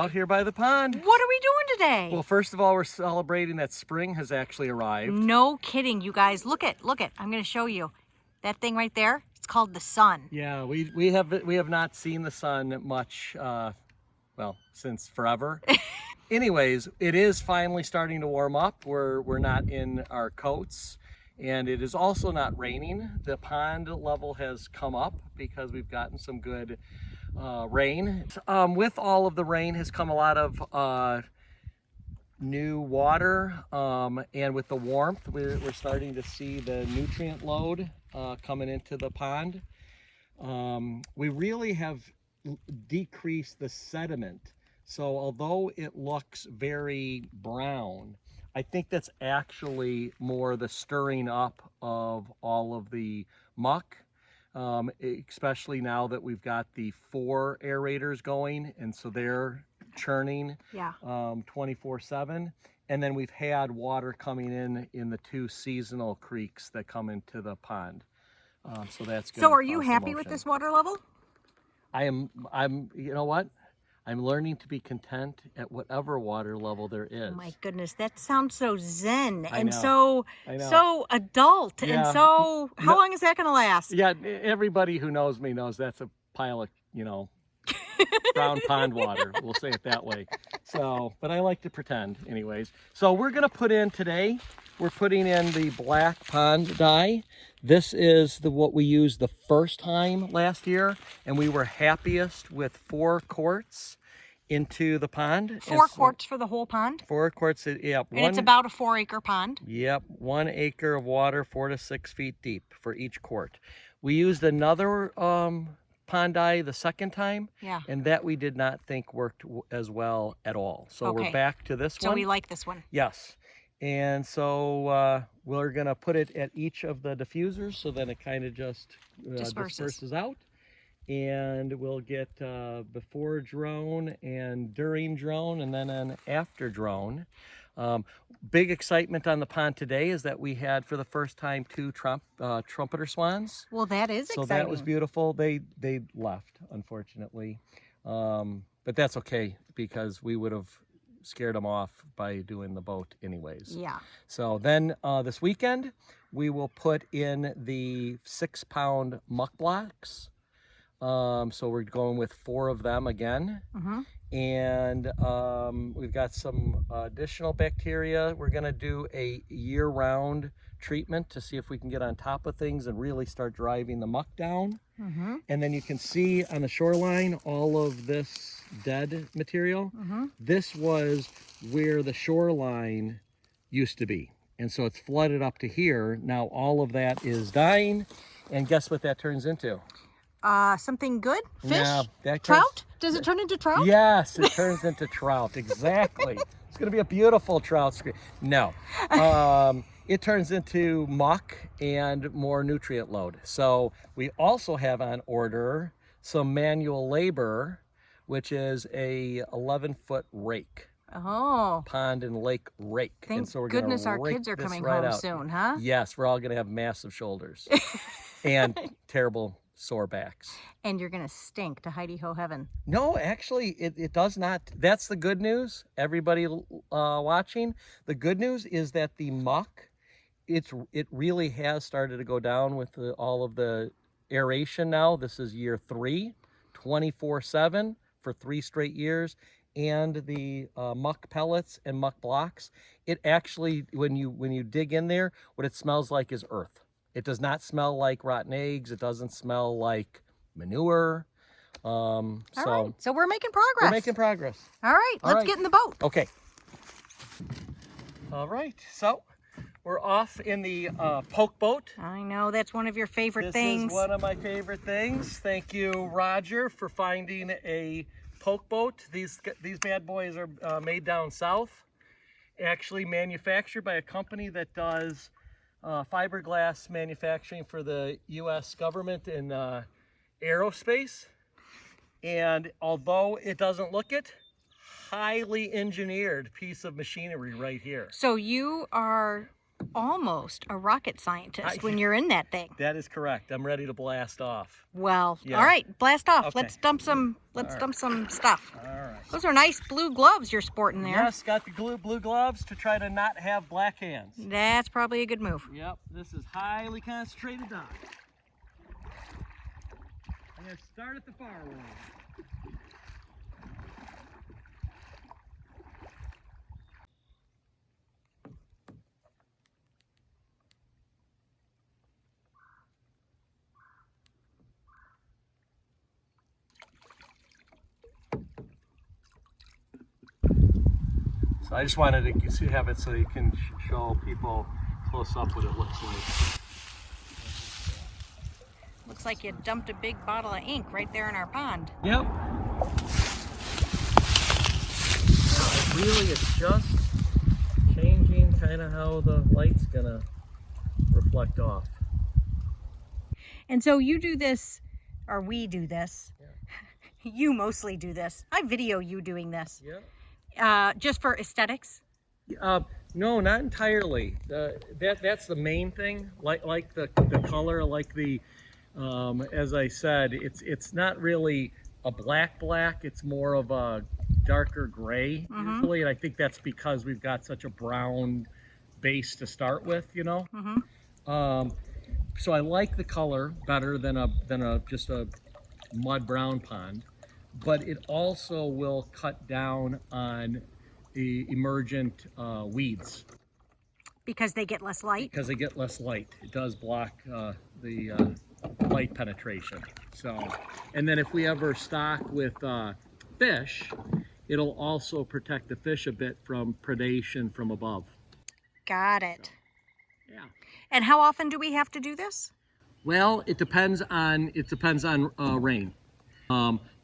out here by the pond. What are we doing today? Well, first of all, we're celebrating that spring has actually arrived. No kidding, you guys. Look it. I'm going to show you. That thing right there, it's called the sun. Yeah, we have not seen the sun much, well, since forever. Anyways, it is finally starting to warm up. We're not in our coats. And it is also not raining. The pond level has come up because we've gotten some good rain. With all of the rain has come a lot of new water, and with the warmth, we're starting to see the nutrient load coming into the pond. We really have decreased the sediment. So although it looks very brown, I think that's actually more the stirring up of all of the muck, especially now that we've got the 4 aerators going, and so they're churning 24/7. And then we've had water coming in the 2 seasonal creeks that come into the pond. So that's good. So are you happy with this water level? I'm, you know what? I'm learning to be content at whatever water level there is. Oh my goodness, that sounds so zen I and know. so adult. Yeah. And so, how long is that going to last? Yeah, everybody who knows me knows that's a pile of, brown pond water. We'll say it that way. So, but I like to pretend anyways. So we're going to put in today, we're putting in the black pond dye. This is what we used the first time last year, and we were happiest with 4 quarts into the pond. 4 quarts for the whole pond? 4 quarts, yeah. And it's about a 4-acre pond? Yep, 1 acre of water, 4 to 6 feet deep for each quart. We used another pond dye the second time, and that we did not think worked as well at all. So we're back to this one. So we like this one. Yes. And so we're going to put it at each of the diffusers so that it kind of just disperses out. And we'll get before drone and during drone and then an after drone. Big excitement on the pond today is that we had for the first time 2 trumpeter swans. Well, that is exciting. So that was beautiful. They left, unfortunately. But that's okay because we would have scared them off by doing the boat anyways. Yeah. So then this weekend we will put in the 6-pound muck blocks. So we're going with 4 of them again. And we've got some additional bacteria. We're going to do a year-round treatment to see if we can get on top of things and really start driving the muck down. And then you can see on the shoreline all of this dead material. This was where the shoreline used to be. And so it's flooded up to here. Now all of that is dying. And guess what that turns into? Something good? Fish? Yeah, trout? Does it turn into trout? Yes, it turns into trout. Exactly. It's going to be a beautiful trout screen. No. It turns into muck and more nutrient load. So we also have on order some manual labor, which is a 11-foot rake. Oh. Pond and lake rake. Thank and so we're goodness gonna our kids are coming right home out. soon, huh? Yes, we're all going to have massive shoulders and terrible sore backs. And you're going to stink to Heidi-ho heaven. No, actually, it does not. That's the good news, everybody watching. The good news is that the muck, it really has started to go down with all of the aeration now. This is year 3, 24/7 for 3 straight years. And the muck pellets and muck blocks, it actually, when you dig in there, what it smells like is earth. It does not smell like rotten eggs. It doesn't smell like manure. All right. So we're making progress. We're making progress. All right. Let's get in the boat. Okay. All right. So we're off in the poke boat. I know. That's one of your favorite things. This is one of my favorite things. Thank you, Roger, for finding a poke boat. These bad boys are made down south. Actually manufactured by a company that does fiberglass manufacturing for the U.S. government in aerospace. And although it doesn't look it, highly engineered piece of machinery right here. So you are almost a rocket scientist when you're in that thing. That is correct. I'm ready to blast off. Well, all right, blast off. Okay. Let's dump some stuff. All right. Those are nice blue gloves you're sporting there. Yes, got the blue gloves to try to not have black hands. That's probably a good move. Yep, this is highly concentrated dye. I'm going to start at the far one. So I just wanted to have it so you can show people close up what it looks like. Looks like you dumped a big bottle of ink right there in our pond. Yep. Now, it really is just changing kind of how the light's gonna reflect off. And so you do this, or we do this. Yeah. You mostly do this. I video you doing this. Yep. Just for aesthetics? No, not entirely. That's the main thing. Like the color, like the as I said, it's not really a black. It's more of a darker gray usually, and I think that's because we've got such a brown base to start with, you know. So I like the color better than just a mud brown pond. But it also will cut down on the emergent weeds. Because they get less light? Because they get less light. It does block the light penetration. So, and then if we ever stock with fish, it'll also protect the fish a bit from predation from above. Got it. So, yeah. And how often do we have to do this? Well, it depends on rain.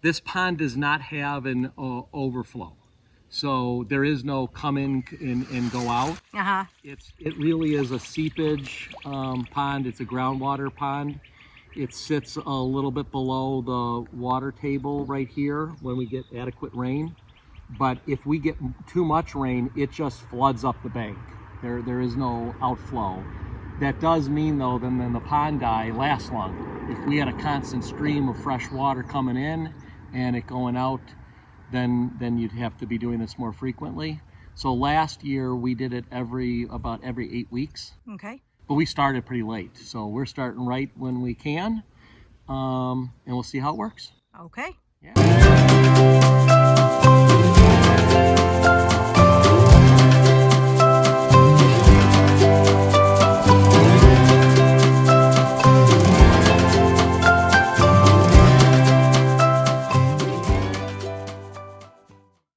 This pond does not have an overflow, so there is no come in and go out. It really is a seepage pond. It's a groundwater pond. It sits a little bit below the water table right here when we get adequate rain. But if we get too much rain, it just floods up the bank. There is no outflow. That does mean, though, then the pond dye lasts longer. If we had a constant stream of fresh water coming in and it going out, then you'd have to be doing this more frequently. So last year we did it about every 8 weeks. Okay. But we started pretty late, so we're starting right when we can, and we'll see how it works. Okay. Yeah.